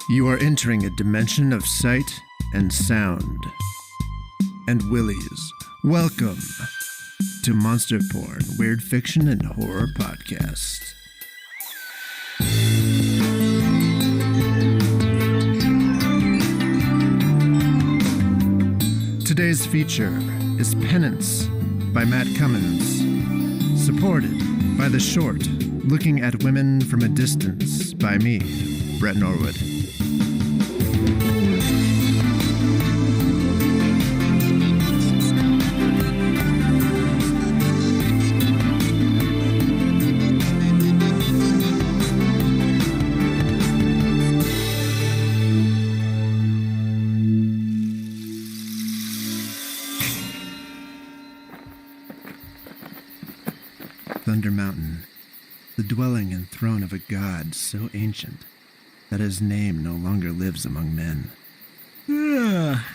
You are entering a dimension of sight and sound. And willies, welcome to Monster Porn, Weird Fiction and Horror Podcast. Today's feature is Penance by Matt Cummins, supported by The Short, Looking at Women from a Distance by me, Brett Norwood. Thunder Mountain, the dwelling and throne of a god so ancient that his name no longer lives among men.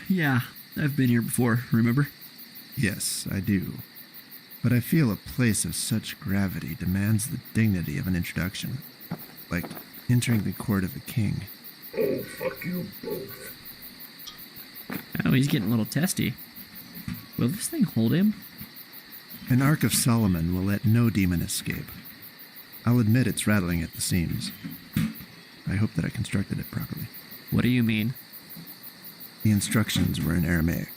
Yeah, I've been here before, remember? Yes, I do. But I feel a place of such gravity demands the dignity of an introduction, like entering the court of a king. Oh, fuck you both. Oh, he's getting a little testy. Will this thing hold him? An Ark of Solomon will let no demon escape. I'll admit it's rattling at the seams. I hope that I constructed it properly. What do you mean? The instructions were in Aramaic.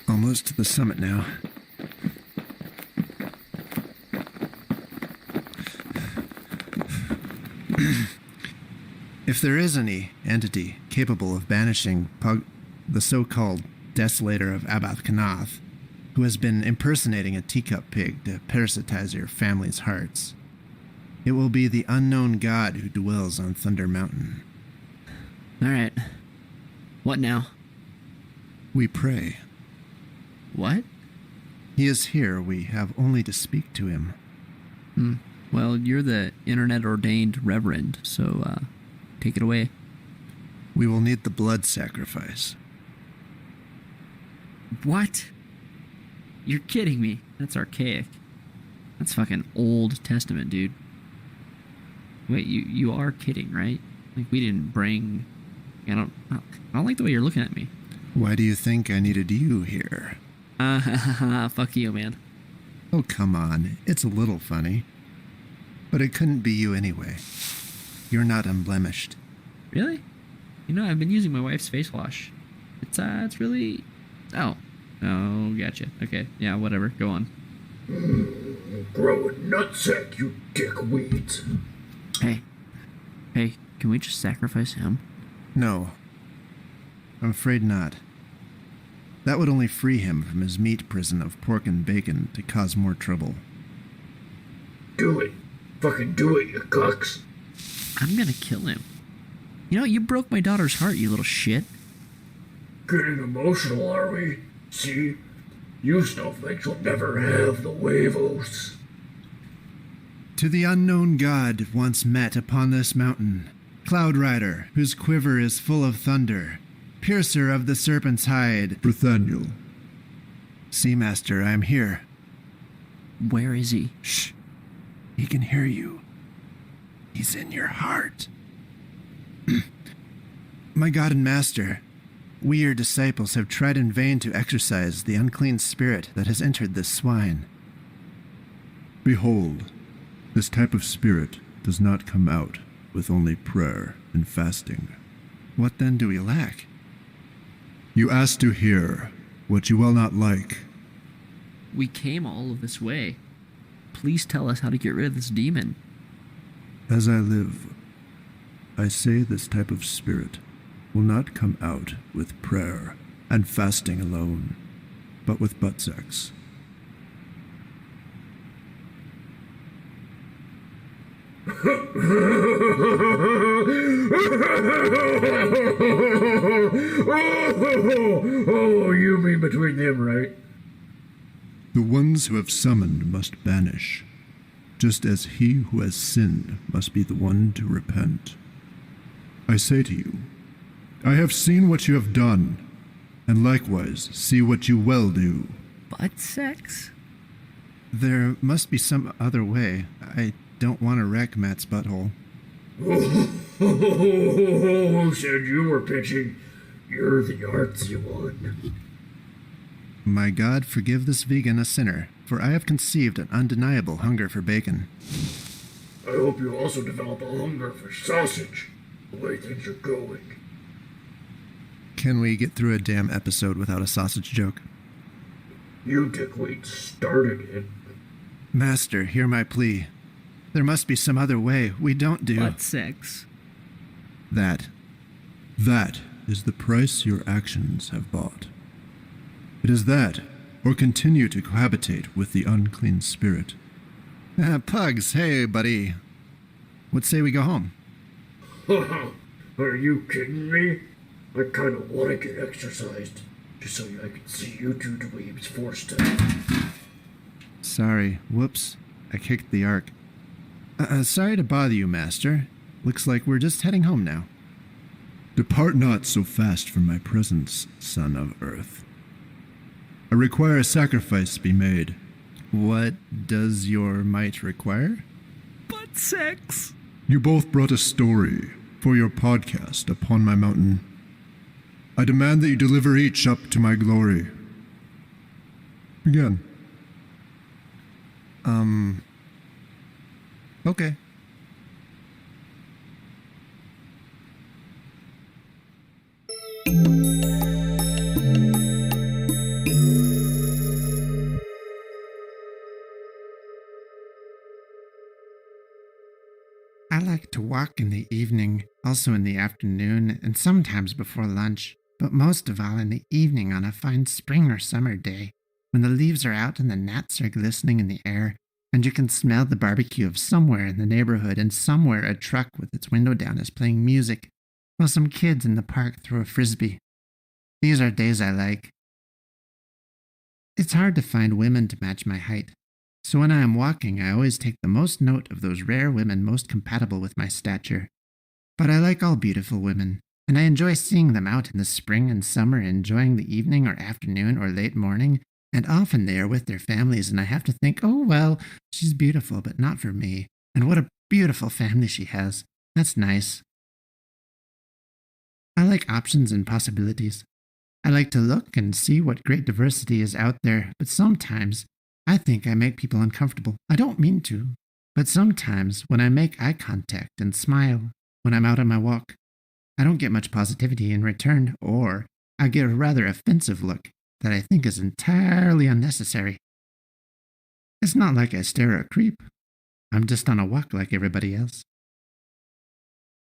Almost to the summit now. If there is any entity capable of banishing the so-called desolator of Abath Kanath, who has been impersonating a teacup pig to parasitize your family's hearts, it will be the unknown god who dwells on Thunder Mountain. Alright. What now? We pray. What? He is here. We have only to speak to him. Well, you're the internet-ordained reverend, so, take it away. We will need the blood sacrifice. What? You're kidding me. That's archaic. That's fucking Old Testament, dude. Wait, you are kidding, right? Like, we didn't bring... I don't like the way you're looking at me. Why do you think I needed you here? Fuck you, man. Oh, come on. It's a little funny. But it couldn't be you anyway. You're not unblemished. Really? You know, I've been using my wife's face wash. It's really... Oh, gotcha. Okay, yeah, whatever. Go on. Grow a nutsack, you dickweeds. Hey, can we just sacrifice him? No. I'm afraid not. That would only free him from his meat prison of pork and bacon to cause more trouble. Do it. Fucking do it, you cucks. I'm gonna kill him. You know, you broke my daughter's heart, you little shit. Getting emotional, are we? See? You snowflakes will never have the huevos. To the unknown god once met upon this mountain, Cloud Rider, whose quiver is full of thunder, piercer of the serpent's hide, Nathaniel. Seamaster, I am here. Where is he? Shh. He can hear you. He's in your heart. My God and Master, we, your disciples, have tried in vain to exorcise the unclean spirit that has entered this swine. Behold, this type of spirit does not come out with only prayer and fasting. What then do we lack? You ask to hear what you will not like. We came all of this way. Please tell us how to get rid of this demon. As I live, I say this type of spirit will not come out with prayer and fasting alone, but with butt sex. Oh, you mean between them, right? The ones who have summoned must banish, just as he who has sinned must be the one to repent. I say to you, I have seen what you have done, and likewise see what you will do. Butt sex? There must be some other way. don't want to wreck Matt's butthole. Who said you were pitching? You're the artsy one. My God, forgive this vegan a sinner, for I have conceived an undeniable hunger for bacon. I hope you also develop a hunger for sausage, the way things are going. Can we get through a damn episode without a sausage joke? You dickweed started it. Master, hear my plea. There must be some other way. We don't do... Butt sex. That is the price your actions have bought. It is that, or continue to cohabitate with the unclean spirit. Pugs, hey, buddy. What say we go home? Are you kidding me? I kinda wanna get exercised, just so I can see you two dweebs forced to... Sorry, whoops. I kicked the ark. Sorry to bother you, Master. Looks like we're just heading home now. Depart not so fast from my presence, son of earth. I require a sacrifice be made. What does your might require? Butt sex. You both brought a story for your podcast upon my mountain. I demand that you deliver each up to my glory. Again. Okay. I like to walk in the evening, also in the afternoon, and sometimes before lunch, but most of all in the evening on a fine spring or summer day, when the leaves are out and the gnats are glistening in the air, and you can smell the barbecue of somewhere in the neighborhood, and somewhere a truck with its window down is playing music, while some kids in the park throw a frisbee. These are days I like. It's hard to find women to match my height, so when I am walking, I always take the most note of those rare women most compatible with my stature. But I like all beautiful women, and I enjoy seeing them out in the spring and summer, enjoying the evening or afternoon or late morning, and often they are with their families, and I have to think, oh, well, she's beautiful, but not for me, and what a beautiful family she has. That's nice. I like options and possibilities. I like to look and see what great diversity is out there, but sometimes I think I make people uncomfortable. I don't mean to, but sometimes when I make eye contact and smile when I'm out on my walk, I don't get much positivity in return, or I get a rather offensive look that I think is entirely unnecessary. It's not like I stare at a creep. I'm just on a walk like everybody else.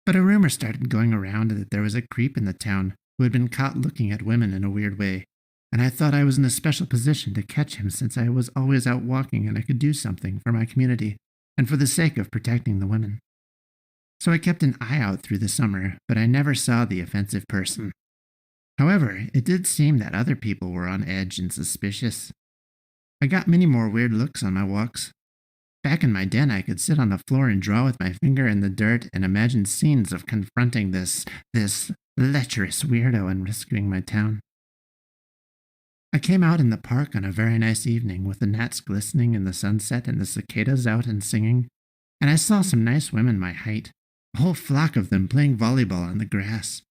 But a rumor started going around that there was a creep in the town who had been caught looking at women in a weird way, and I thought I was in a special position to catch him since I was always out walking and I could do something for my community and for the sake of protecting the women. So I kept an eye out through the summer, but I never saw the offensive person. However, it did seem that other people were on edge and suspicious. I got many more weird looks on my walks. Back in my den, I could sit on the floor and draw with my finger in the dirt and imagine scenes of confronting this lecherous weirdo and rescuing my town. I came out in the park on a very nice evening with the gnats glistening in the sunset and the cicadas out and singing, and I saw some nice women my height, a whole flock of them playing volleyball on the grass.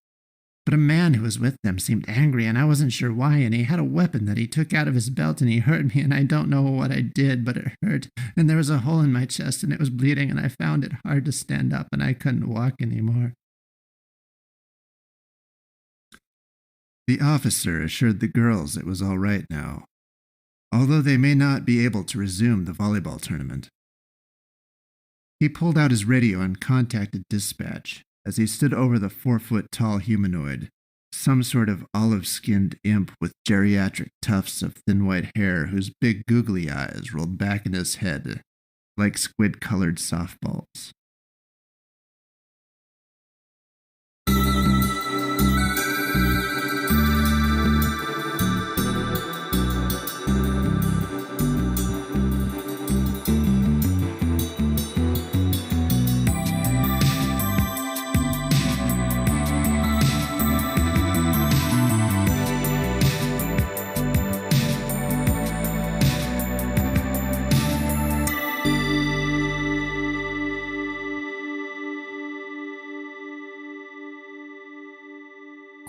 But a man who was with them seemed angry, and I wasn't sure why, and he had a weapon that he took out of his belt, and he hurt me, and I don't know what I did, but it hurt, and there was a hole in my chest, and it was bleeding, and I found it hard to stand up, and I couldn't walk anymore. The officer assured the girls it was all right now, although they may not be able to resume the volleyball tournament. He pulled out his radio and contacted dispatch as he stood over the 4-foot-tall humanoid, some sort of olive-skinned imp with geriatric tufts of thin white hair whose big googly eyes rolled back in his head like squid-colored softballs.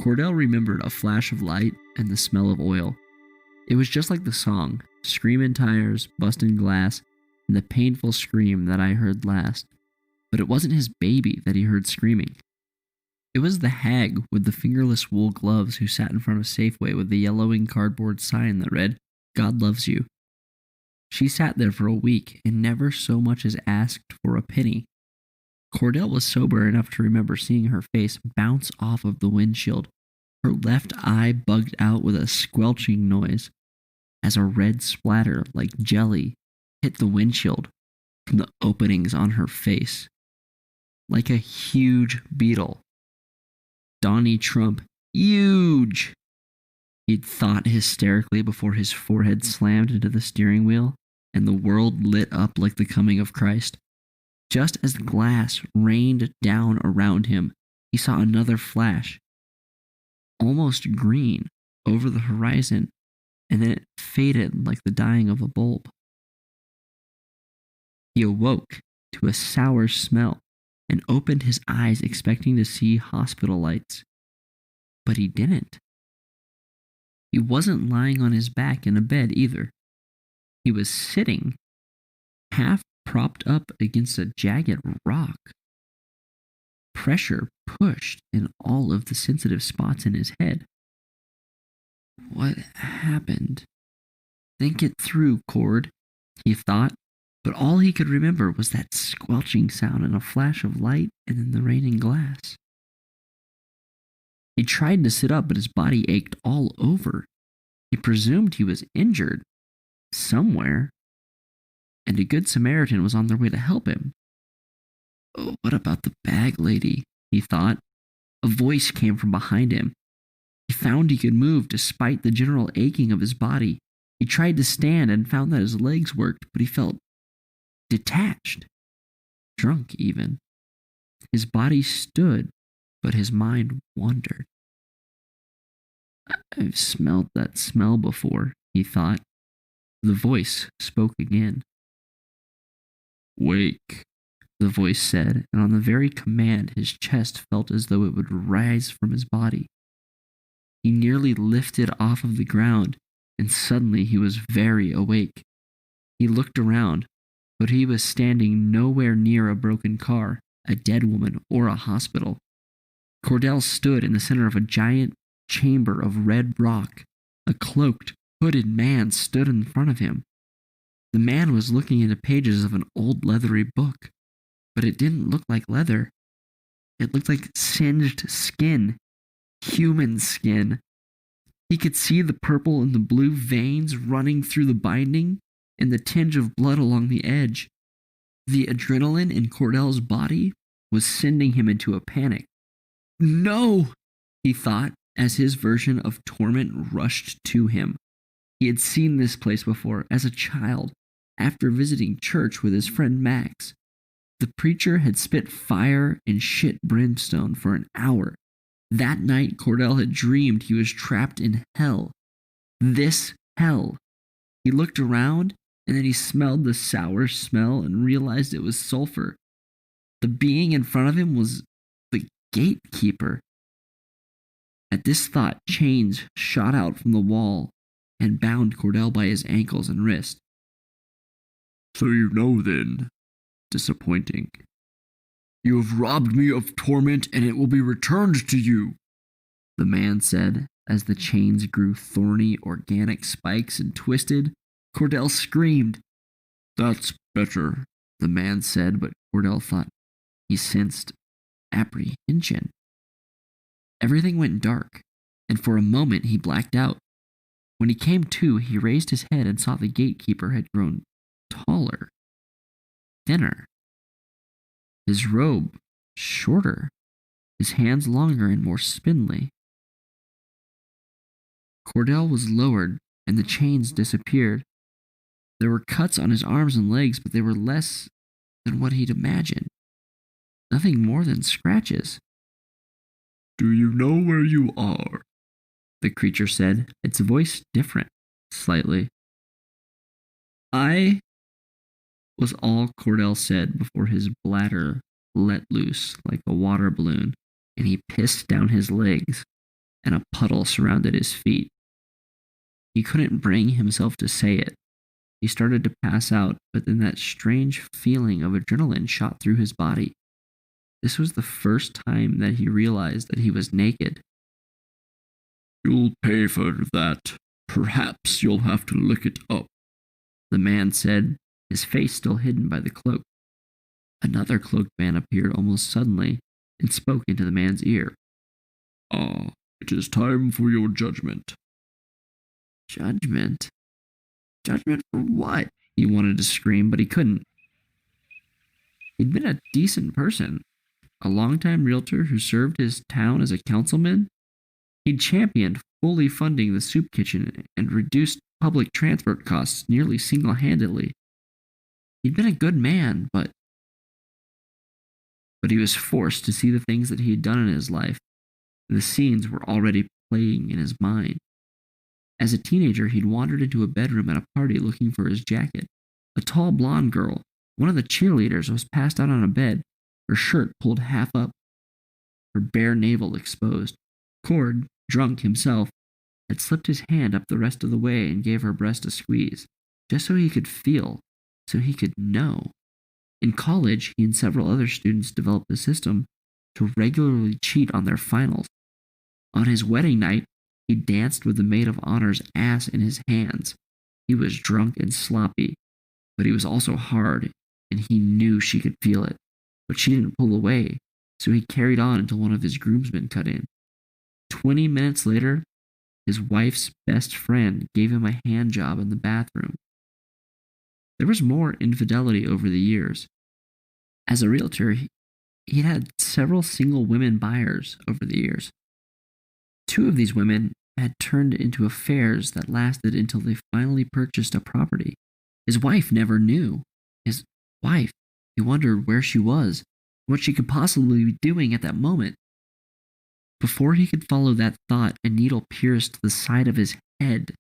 Cordell remembered a flash of light and the smell of oil. It was just like the song, screaming tires, busting glass, and the painful scream that I heard last. But it wasn't his baby that he heard screaming. It was the hag with the fingerless wool gloves who sat in front of Safeway with the yellowing cardboard sign that read, "God loves you." She sat there for a week and never so much as asked for a penny. Cordell was sober enough to remember seeing her face bounce off of the windshield, her left eye bugged out with a squelching noise, as a red splatter like jelly hit the windshield from the openings on her face. Like a huge beetle. Donnie Trump, huge! He'd thought hysterically before his forehead slammed into the steering wheel and the world lit up like the coming of Christ. Just as the glass rained down around him, he saw another flash, almost green, over the horizon, and then it faded like the dying of a bulb. He awoke to a sour smell and opened his eyes expecting to see hospital lights. But he didn't. He wasn't lying on his back in a bed either. He was sitting, half propped up against a jagged rock. Pressure pushed in all of the sensitive spots in his head. What happened? Think it through, Cord, he thought, but all he could remember was that squelching sound and a flash of light and then the raining glass. He tried to sit up, but his body ached all over. He presumed he was injured somewhere, and a good Samaritan was on their way to help him. Oh, what about the bag lady? He thought. A voice came from behind him. He found he could move despite the general aching of his body. He tried to stand and found that his legs worked, but he felt detached, drunk even. His body stood, but his mind wandered. I've smelled that smell before, he thought. The voice spoke again. Wake, the voice said, and on the very command his chest felt as though it would rise from his body. He nearly lifted off of the ground, and suddenly he was very awake. He looked around, but he was standing nowhere near a broken car, a dead woman, or a hospital. Cordell stood in the center of a giant chamber of red rock. A cloaked, hooded man stood in front of him. The man was looking into pages of an old leathery book, but it didn't look like leather. It looked like singed skin, human skin. He could see the purple and the blue veins running through the binding and the tinge of blood along the edge. The adrenaline in Cordell's body was sending him into a panic. No, he thought as his version of torment rushed to him. He had seen this place before as a child, after visiting church with his friend Max. The preacher had spit fire and shit brimstone for an hour. That night, Cordell had dreamed he was trapped in hell. This hell. He looked around, and then he smelled the sour smell and realized it was sulfur. The being in front of him was the gatekeeper. At this thought, chains shot out from the wall and bound Cordell by his ankles and wrist. So you know then. Disappointing. You have robbed me of torment, and it will be returned to you, the man said, as the chains grew thorny organic spikes and twisted. Cordell screamed. That's better, the man said, but Cordell thought he sensed apprehension. Everything went dark, and for a moment he blacked out. When he came to, he raised his head and saw the gatekeeper had grown taller, thinner. His robe shorter, his hands longer and more spindly. Cordell was lowered, and the chains disappeared. There were cuts on his arms and legs, but they were less than what he'd imagined. Nothing more than scratches. Do you know where you are? The creature said, its voice different, slightly. I was all Cordell said before his bladder let loose like a water balloon, and he pissed down his legs. and a puddle surrounded his feet. He couldn't bring himself to say it. He started to pass out, but then that strange feeling of adrenaline shot through his body. This was the first time that he realized that he was naked. "You'll pay for that. Perhaps you'll have to lick it up," the man said, his face still hidden by the cloak. Another cloaked man appeared almost suddenly and spoke into the man's ear. "Ah, it is time for your judgment." Judgment? Judgment for what? He wanted to scream, but he couldn't. He'd been a decent person, a longtime realtor who served his town as a councilman. He'd championed fully funding the soup kitchen and reduced public transport costs nearly single-handedly. He'd been a good man, but he was forced to see the things that he had done in his life. The scenes were already playing in his mind. As a teenager, he'd wandered into a bedroom at a party looking for his jacket. A tall blonde girl, one of the cheerleaders, was passed out on a bed, her shirt pulled half up, her bare navel exposed. Cord, drunk himself, had slipped his hand up the rest of the way and gave her breast a squeeze, just so he could feel, so he could know. In college, he and several other students developed a system to regularly cheat on their finals. On his wedding night, he danced with the maid of honor's ass in his hands. He was drunk and sloppy, but he was also hard, and he knew she could feel it. But she didn't pull away, so he carried on until one of his groomsmen cut in. 20 minutes later, his wife's best friend gave him a hand job in the bathroom. There was more infidelity over the years. As a realtor, he'd had several single women buyers over the years. 2 of these women had turned into affairs that lasted until they finally purchased a property. His wife never knew. His wife, he wondered where she was, what she could possibly be doing at that moment. Before he could follow that thought, a needle pierced the side of his head.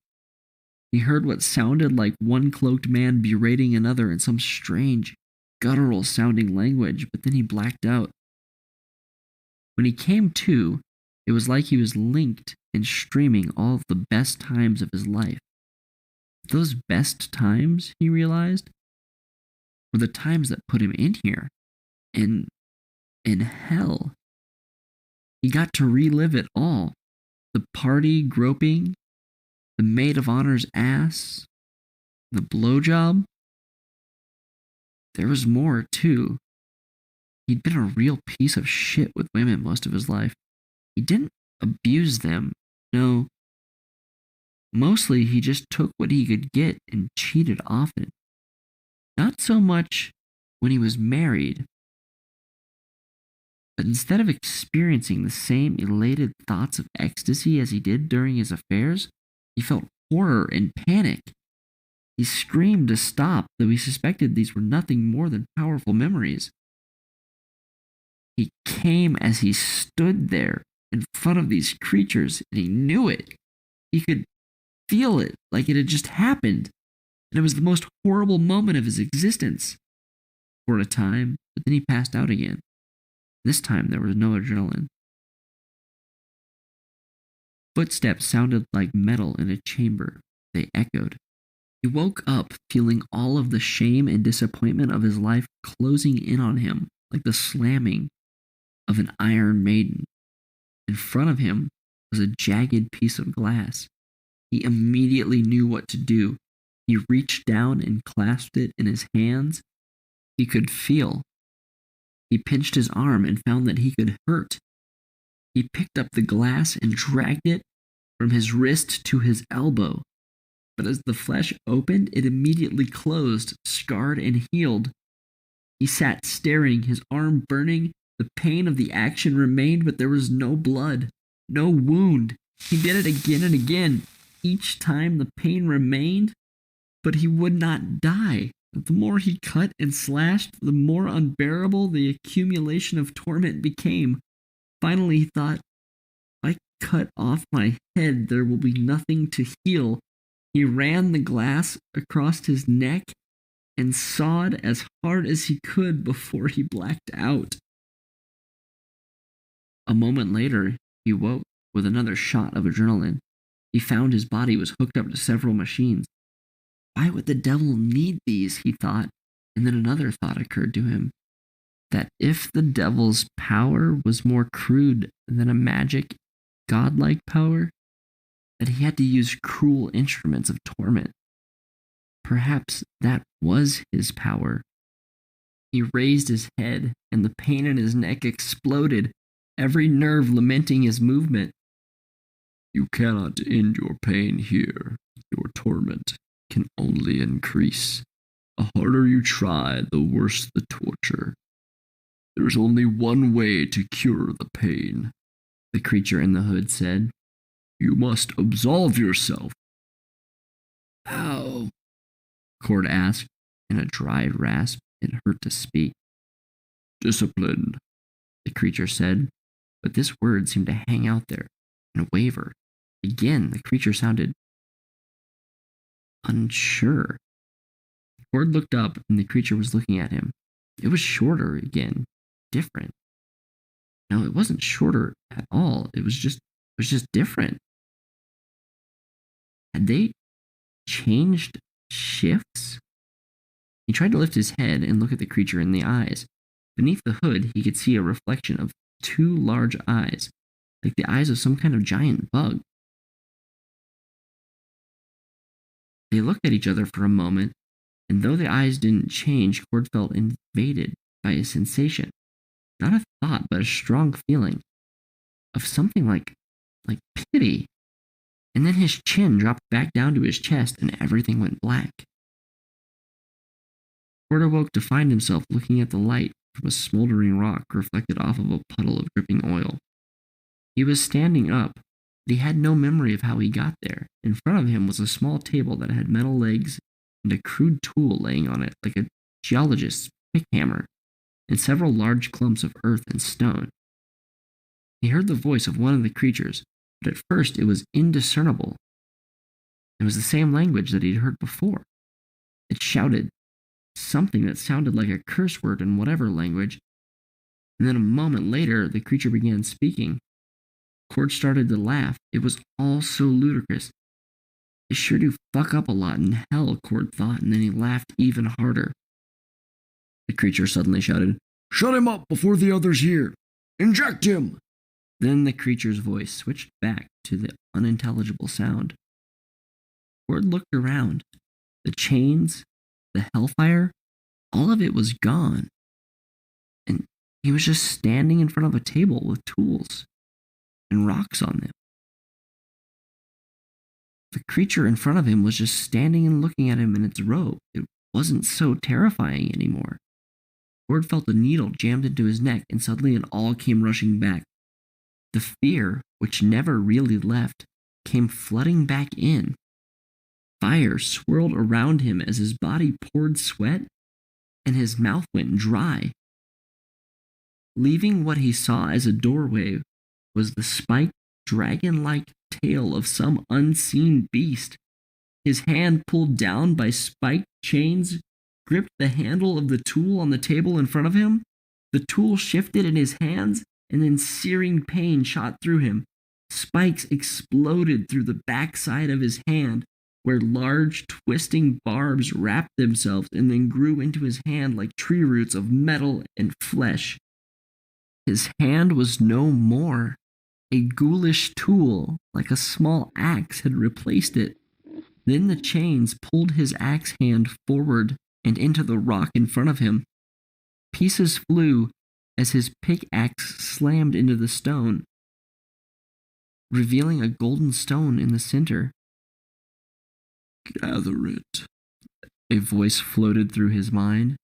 He heard what sounded like one cloaked man berating another in some strange, guttural-sounding language, but then he blacked out. When he came to, it was like he was linked and streaming all of the best times of his life. Those best times, he realized, were the times that put him in here, in hell. He got to relive it all. The party groping, the maid of honor's ass, the blowjob. There was more, too. He'd been a real piece of shit with women most of his life. He didn't abuse them, no. Mostly he just took what he could get and cheated often. Not so much when he was married, but instead of experiencing the same elated thoughts of ecstasy as he did during his affairs, he felt horror and panic. He screamed to stop, though he suspected these were nothing more than powerful memories. He came as he stood there in front of these creatures, and he knew it. He could feel it like it had just happened, and it was the most horrible moment of his existence. For a time, but then he passed out again. This time there was no adrenaline. Footsteps sounded like metal in a chamber. They echoed. He woke up feeling all of the shame and disappointment of his life closing in on him like the slamming of an iron maiden. In front of him was a jagged piece of glass. He immediately knew what to do. He reached down and clasped it in his hands. He could feel. He pinched his arm and found that he could hurt. He picked up the glass and dragged it from his wrist to his elbow. But as the flesh opened, it immediately closed, scarred and healed. He sat staring, his arm burning. The pain of the action remained, but there was no blood, no wound. He did it again and again. Each time the pain remained, but he would not die. The more he cut and slashed, the more unbearable the accumulation of torment became. Finally, he thought, if I cut off my head, there will be nothing to heal. He ran the glass across his neck and sawed as hard as he could before he blacked out. A moment later, he woke. with another shot of adrenaline. He found his body was hooked up to several machines. Why would the devil need these, he thought, and then another thought occurred to him. That if the devil's power was more crude than a magic, godlike power, that he had to use cruel instruments of torment. Perhaps that was his power. He raised his head, and the pain in his neck exploded, every nerve lamenting his movement. You cannot end your pain here. Your torment can only increase. The harder you try, the worse the torture. There is only one way to cure the pain, the creature in the hood said. You must absolve yourself. How? Cord asked in a dry rasp. It hurt to speak. Discipline, the creature said, but this word seemed to hang out there and waver. Again, the creature sounded unsure. Cord looked up, and the creature was looking at him. It was shorter again, different. No, it wasn't shorter at all. It was just different. Had they changed shifts? He tried to lift his head and look at the creature in the eyes. Beneath the hood, he could see a reflection of two large eyes, like the eyes of some kind of giant bug. They looked at each other for a moment, and though the eyes didn't change, Cord felt invaded by a sensation. Not a thought, but a strong feeling of something like pity. And then his chin dropped back down to his chest, and everything went black. Cord awoke to find himself looking at the light from a smoldering rock reflected off of a puddle of dripping oil. He was standing up, but he had no memory of how he got there. In front of him was a small table that had metal legs and a crude tool laying on it, like a geologist's pick hammer, and several large clumps of earth and stone. He heard the voice of one of the creatures, but at first it was indiscernible. It was the same language that he'd heard before. It shouted something that sounded like a curse word in whatever language, and then a moment later the creature began speaking. Cord started to laugh. It was all so ludicrous. They sure do fuck up a lot in hell, Cord thought, and then he laughed even harder. The creature suddenly shouted, Shut him up before the others hear! Inject him! Then the creature's voice switched back to the unintelligible sound. Cord looked around. The chains, the hellfire, all of it was gone. And he was just standing in front of a table with tools and rocks on them. The creature in front of him was just standing and looking at him in its robe. It wasn't so terrifying anymore. Cord felt a needle jammed into his neck, and suddenly it all came rushing back. The fear, which never really left, came flooding back in. Fire swirled around him as his body poured sweat, and his mouth went dry. Leaving what he saw as a doorway was the spiked, dragon-like tail of some unseen beast. His hand, pulled down by spiked chains, gripped the handle of the tool on the table in front of him. The tool shifted in his hands, and then searing pain shot through him. Spikes exploded through the backside of his hand, where large, twisting barbs wrapped themselves and then grew into his hand like tree roots of metal and flesh. His hand was no more. A ghoulish tool, like a small axe, had replaced it. Then the chains pulled his axe hand forward and into the rock in front of him. Pieces flew as his pickaxe slammed into the stone, revealing a golden stone in the center. Gather it, a voice floated through his mind.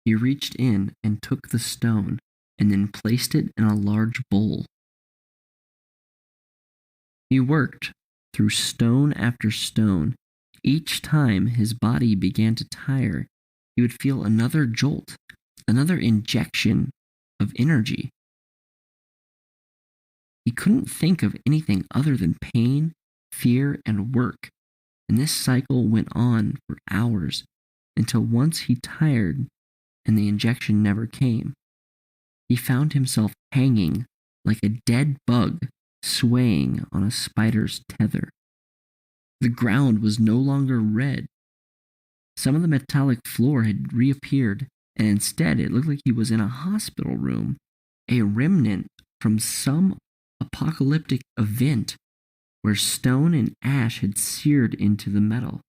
He reached in and took the stone and then placed it in a large bowl. He worked through stone after stone. Each time his body began to tire, he would feel another jolt, another injection of energy. He couldn't think of anything other than pain, fear, and work, and this cycle went on for hours until once he tired and the injection never came. He found himself hanging like a dead bug, swaying on a spider's tether. The ground was no longer red. Some of the metallic floor had reappeared, and instead it looked like he was in a hospital room, a remnant from some apocalyptic event where stone and ash had seared into the metal.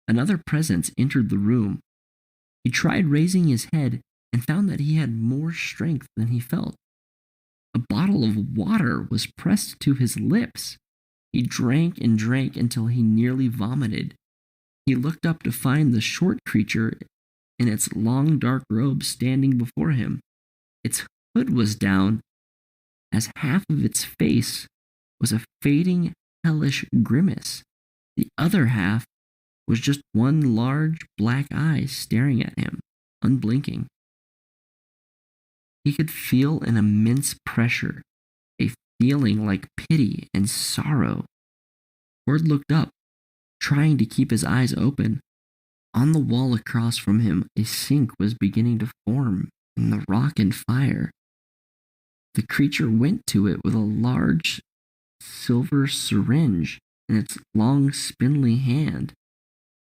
Another presence entered the room. He tried raising his head and found that he had more strength than he felt. A bottle of water was pressed to his lips. He drank and drank until he nearly vomited. He looked up to find the short creature in its long dark robe standing before him. Its hood was down, as half of its face was a fading, hellish grimace. The other half was just one large black eye staring at him, unblinking. He could feel an immense pressure, a feeling like pity and sorrow. Cord looked up, trying to keep his eyes open. On the wall across from him, a sink was beginning to form in the rock and fire. The creature went to it with a large silver syringe in its long, spindly hand.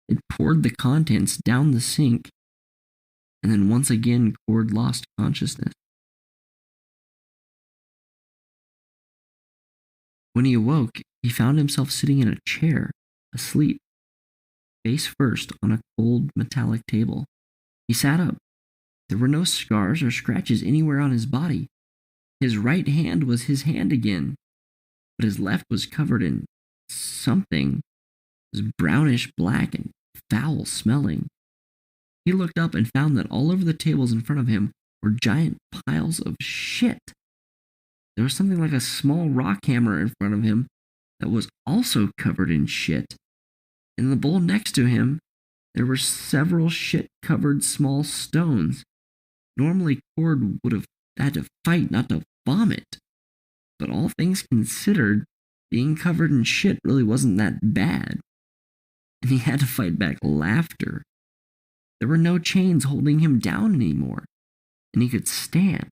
It poured the contents down the sink, and then once again Cord lost consciousness. When he awoke, he found himself sitting in a chair, asleep, face first on a cold metallic table. He sat up. There were no scars or scratches anywhere on his body. His right hand was his hand again, but his left was covered in something. It was brownish black and foul smelling. He looked up and found that all over the tables in front of him were giant piles of shit. There was something like a small rock hammer in front of him that was also covered in shit. In the bowl next to him, there were several shit-covered small stones. Normally, Cord would have had to fight not to vomit. But all things considered, being covered in shit really wasn't that bad. And he had to fight back laughter. There were no chains holding him down anymore, and he could stand.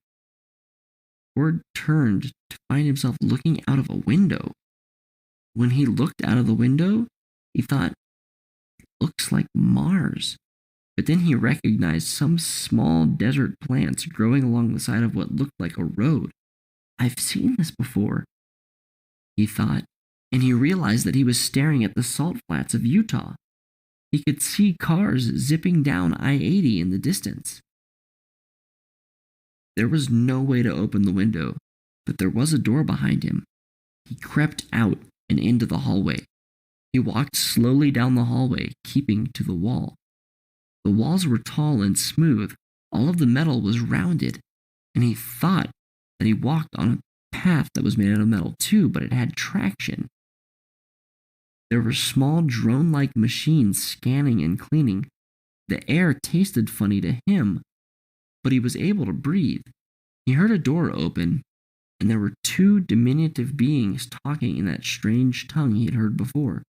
Cord turned to find himself looking out of a window. When he looked out of the window, he thought, "It looks like Mars." But then he recognized some small desert plants growing along the side of what looked like a road. "I've seen this before," he thought, and he realized that he was staring at the salt flats of Utah. He could see cars zipping down I-80 in the distance. There was no way to open the window, but there was a door behind him. He crept out and into the hallway. He walked slowly down the hallway, keeping to the wall. The walls were tall and smooth. All of the metal was rounded, and he thought that he walked on a path that was made out of metal too, but it had traction. There were small drone-like machines scanning and cleaning. The air tasted funny to him, but he was able to breathe. He heard a door open, and there were two diminutive beings talking in that strange tongue he had heard before.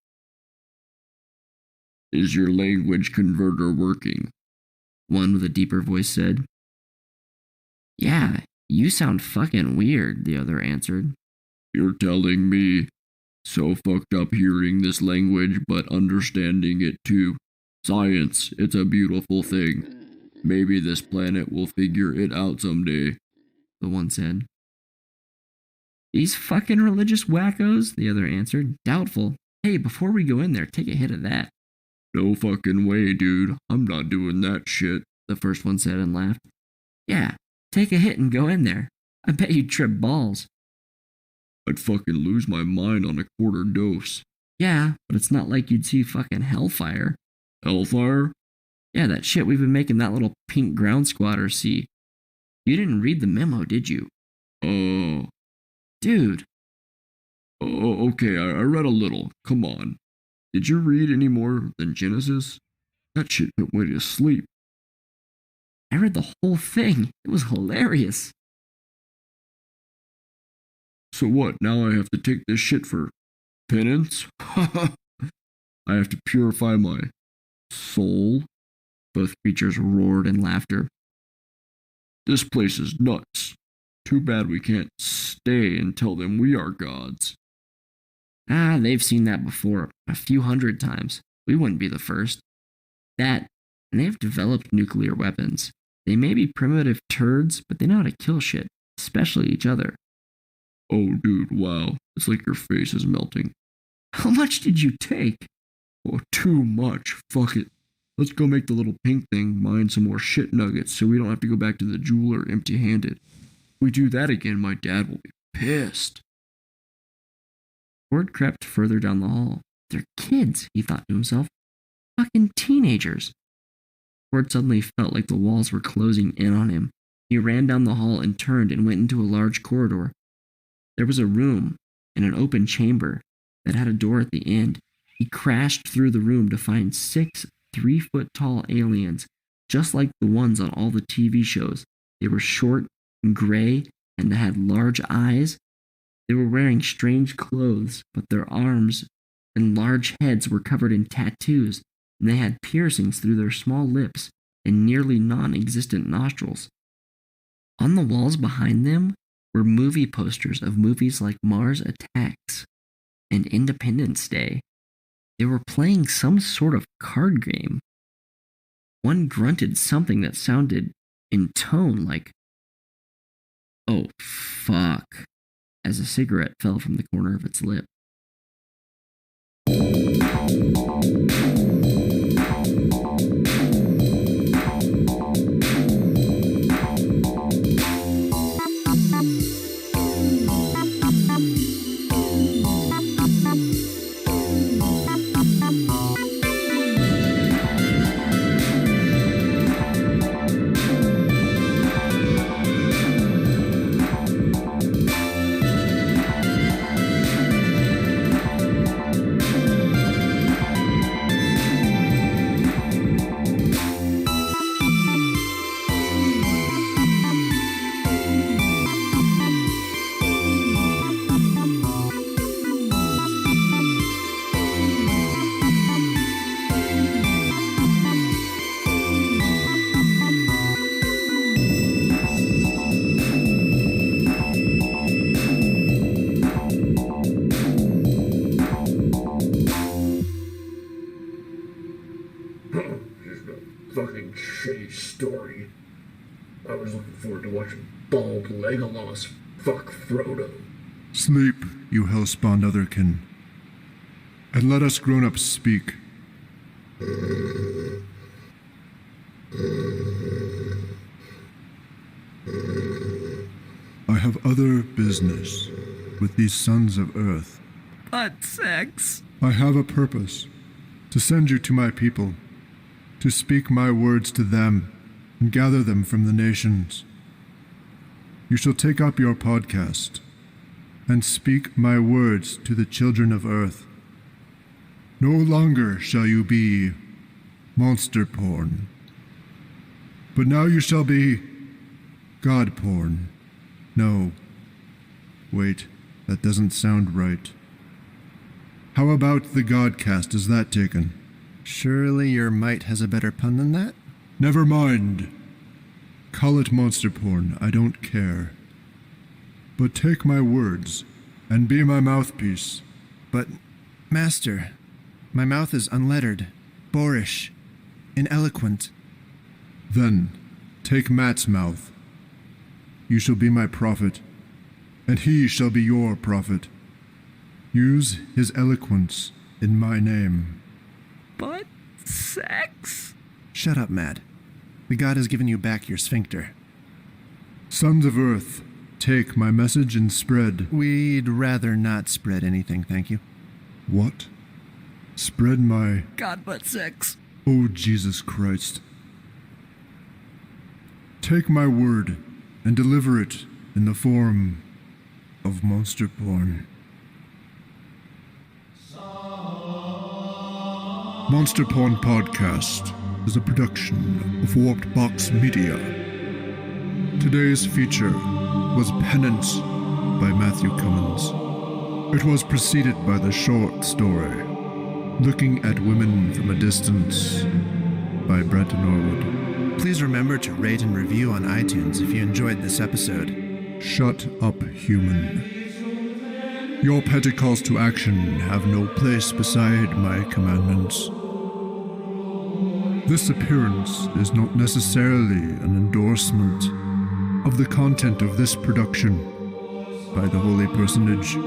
"Is your language converter working?" One with a deeper voice said. "Yeah, you sound fucking weird," the other answered. "You're telling me? So fucked up hearing this language, but understanding it too. Science, it's a beautiful thing. Maybe this planet will figure it out someday," the one said. "These fucking religious wackos," the other answered. "Doubtful. Hey, before we go in there, take a hit of that." "No fucking way, dude. I'm not doing that shit," the first one said and laughed. "Yeah, take a hit and go in there. I bet you'd trip balls." "I'd fucking lose my mind on a quarter dose." "Yeah, but it's not like you'd see fucking hellfire." "Hellfire?" "Yeah, that shit we've been making that little pink ground squatter see. You didn't read the memo, did you?" "Oh. Dude." Oh, okay, I read a little. Come on. Did you read any more than Genesis? That shit put me to sleep." "I read the whole thing. It was hilarious." "So what, now I have to take this shit for penance? I have to purify my soul?" Both creatures roared in laughter. "This place is nuts. Too bad we can't stay and tell them we are gods. They've seen that before, a few hundred times. We wouldn't be the first. That, and they've developed nuclear weapons. They may be primitive turds, but they know how to kill shit, especially each other. Oh, dude, wow. It's like your face is melting. How much did you take? Oh, too much. Fuck it. Let's go make the little pink thing mine some more shit nuggets so we don't have to go back to the jeweler empty-handed. If we do that again, my dad will be pissed. Ford crept further down the hall. They're kids, he thought to himself. Fucking teenagers. Ford suddenly felt like the walls were closing in on him. He ran down the hall and turned and went into a large corridor. There was a room in an open chamber that had a door at the end. He crashed through the room to find 6 3-foot-tall aliens, just like the ones on all the TV shows. They were short and gray, and they had large eyes. They were wearing strange clothes, but their arms and large heads were covered in tattoos, and they had piercings through their small lips and nearly non-existent nostrils. On the walls behind them were movie posters of movies like Mars Attacks and Independence Day. They were playing some sort of card game. One grunted something that sounded in tone like, "Oh, fuck," as a cigarette fell from the corner of its lip. Fucking shitty story. I was looking forward to watching bald Legolas fuck Frodo. Sleep, you hell-spawned otherkin, and let us grown-ups speak. I have other business with these sons of Earth. Butt sex. I have a purpose, to send you to my people, to speak my words to them and gather them from the nations. You shall take up your podcast and speak my words to the children of Earth. No longer shall you be monster porn, but now you shall be God porn. No, wait, that doesn't sound right. How about the Godcast? Is that taken? Surely your might has a better pun than that? Never mind. Call it monster porn, I don't care. But take my words and be my mouthpiece. But, Master, my mouth is unlettered, boorish, ineloquent. Then take Matt's mouth. You shall be my prophet, and he shall be your prophet. Use his eloquence in my name. Butt sex? Shut up, Matt. The god has given you back your sphincter. Sons of Earth, take my message and spread. We'd rather not spread anything, thank you. What? Spread my... God butt sex. Oh, Jesus Christ. Take my word and deliver it in the form of monster porn. Monster Porn Podcast is a production of Warped Box Media. Today's feature was Penance by Matthew Cummins. It was preceded by the short story Looking at Women from a Distance by Brett Norwood. Please remember to rate and review on iTunes if you enjoyed this episode. Shut up, human. Your petty calls to action have no place beside my commandments. This appearance is not necessarily an endorsement of the content of this production by the holy personage.